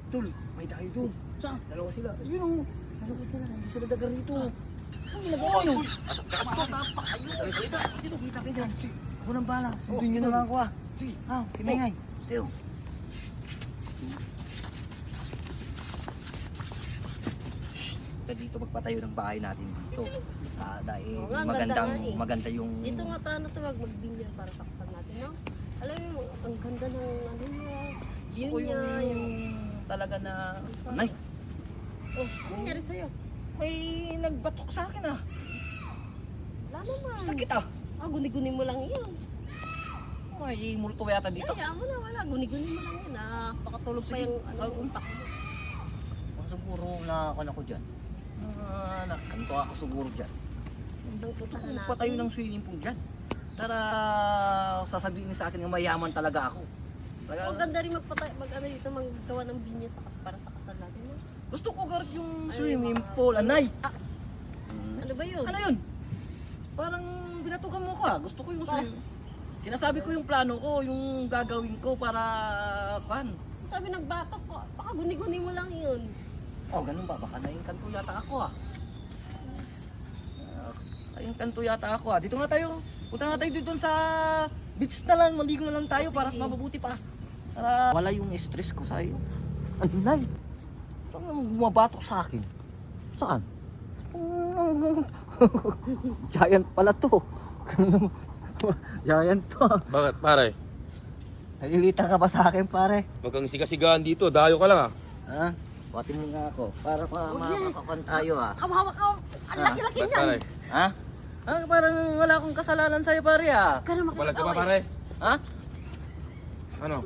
Tol, may tayo doon. Saan? Dalawa sila. Ayun o. Dalawa sila. Hindi sila dagar rito. Ang ginagawa nyo. Kita kayo dyan. Ako nang bala. Sundin nyo na lang ako ah. Sige. Ah, kimengay. Teo. Dito magpatayo ng bahay natin dito. Dahil Oo nga, ang ganda nga eh. maganda yung... Dito nga tayo na tawag magbinyan para sa kasal natin, no? Alam mo, ang ganda ng ano niya, view Gusto ko niya. yung talaga na... Nay, Oh, ano nangyari sa'yo? may nagbatok sa akin ah. Wala naman. Sakit ah. Ah, guni-guni mo lang yun. May multo yata dito. Kaya mo na, wala. Guni-guni mo lang yun. Ah, pakatulog pa yung ano, umpak mo. Siguro na ako dyan. Nakanto ako siguro dyan. Ibang punta na natin. Patayo ng swimming pool dyan. Para sasabihin sa akin na mayaman talaga ako. Talaga, Ang ganda rin mag-ano dito, maggawa ng binya para sa kasal natin, no? gusto ko guard yung Ay, swimming mga- pool. Anay! Ano ba yun? Ano yun? Parang binatukan mo ko ah. Gusto ko yung swimming. Sinasabi ko yung plano ko, yung gagawin ko para pan. Sabi ng bata ko, baka guni-guni mo lang yun. Oh, ganun ba? Baka naiinkanto yata ako ah. Naiinkanto yata ako ah. Dito nga tayo. Punta nga tayo dito sa beach na lang. Maligo na lang tayo para Sige. mapabuti pa. Para wala yung stress ko sa iyo. Anay! Saan naman bumabatok sa akin? Saan? Giant pala to. Giant to. Bakit, pare? Nalilitan ka ba sa akin, pare? Huwag kang siga-sigaan dito, dayo ka lang ah. Ha? Buhatin mo nga ako. Para makakakuan tayo ah. Kawawa ka, ang laki-laki Bakit, niyan. pare? Ha? Ah, parang wala akong kasalanan sa'yo, pare ah. Ka na Walang ka ba, makakaway. pare? Ha? Ano?